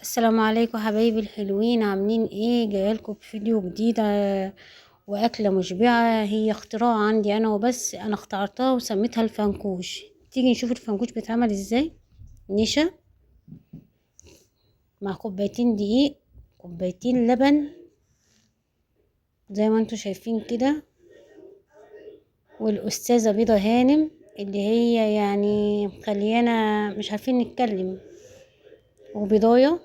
السلام عليكم حبايبي الحلوين، عاملين ايه؟ جايلكم بفيديو جديد واكله مشبعه. هي اختراع عندي انا وبس، انا اخترتها وسميتها الفنكوش. تيجي نشوف الفنكوش بيتعمل ازاي. نشا مع كوبايتين دقيق، كوبايتين لبن زي ما انتوا شايفين كده، والاستاذه بيضه هانم اللي هي يعني مخليانا مش عارفين نتكلم، وبيضايه،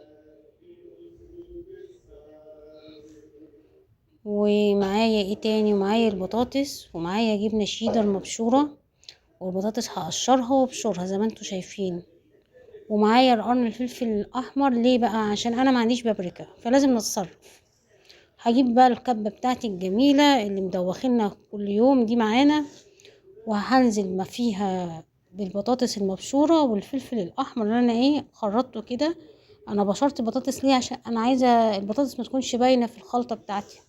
ومعايا ايه تاني، ومعايا البطاطس، ومعايا جبنه شيدر مبشوره، والبطاطس هقشرها وابشرها زي ما انتوا شايفين، ومعايا القرن الفلفل الاحمر. ليه بقى؟ عشان انا ما عنديش بابريكا، فلازم نتصرف. هجيب بقى الكبه بتاعتي الجميله اللي مدوخيننا كل يوم دي معانا، وهنزل ما فيها بالبطاطس المبشوره والفلفل الاحمر اللي انا خرطته كده. انا بشرت البطاطس ليه؟ عشان انا عايزه البطاطس ما تكونش باينه في الخلطه بتاعتي.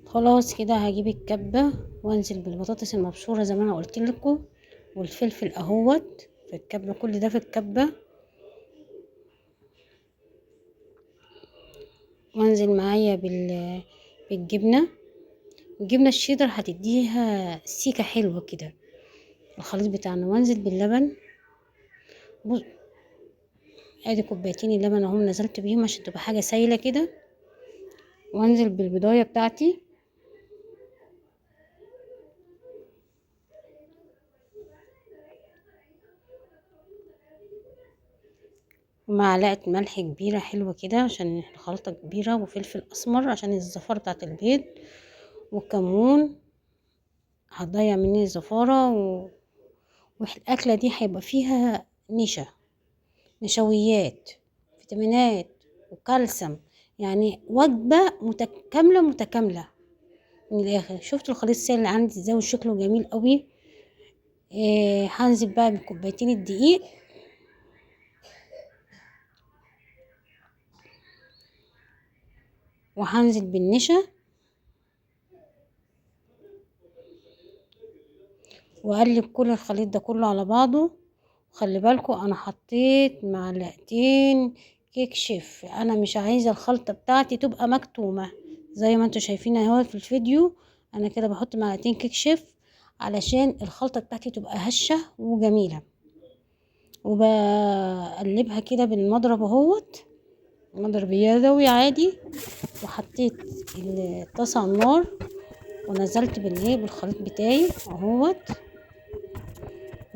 خلاص كده هجيب الكبة وانزل بالبطاطس المبشورة زي ما انا قلت لكم، والفلفل اهوت في الكبة، كل ده في الكبة، وانزل معايا بالجبنة. الجبنة الشيدر هتديها سيكة حلوة كده الخليط بتاعنا. وانزل باللبن، بص، ادي كوبايتين اللبن اهم نزلت بيهم عشان تبقى حاجة سايلة كده. وانزل بالبضاية بتاعتي، ومعلقة ملح كبيرة حلوة كده عشان الخلطة كبيرة، وفلفل اسمر عشان الزفارة بتاعت البيض، وكمون هتضيع مني الزفارة والأكلة دي هيبقى فيها نشويات، فيتامينات، وكالسيوم. يعني وجبة متكاملة من الآخر. شفتوا الخليط السائل اللي عندي ازاي وشكله جميل قوي؟ هنزل بقى بكوبايتين الدقيق، وهنزل بالنشا، واقلب كل الخليط ده كله على بعضه. خلي بالكم انا حطيت معلقتين كيك شيف، انا مش عايزه الخلطه بتاعتي تبقى مكتومه زي ما انتوا شايفين اهو في الفيديو. انا كده بحط معلقتين كيك شيف علشان الخلطه بتاعتي تبقى هشه وجميله. وبقلبها كده بالمضرب اهوت، مضرب يدوي عادي. وحطيت الطاسه على النار، ونزلت بالخليط بتاعي اهوت.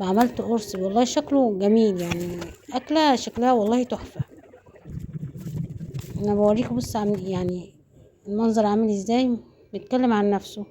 عملت قرص والله شكله جميل، يعني اكله شكلها والله تحفه. انا بوريكم بص يعني المنظر عامل ازاي، بيتكلم عن نفسه.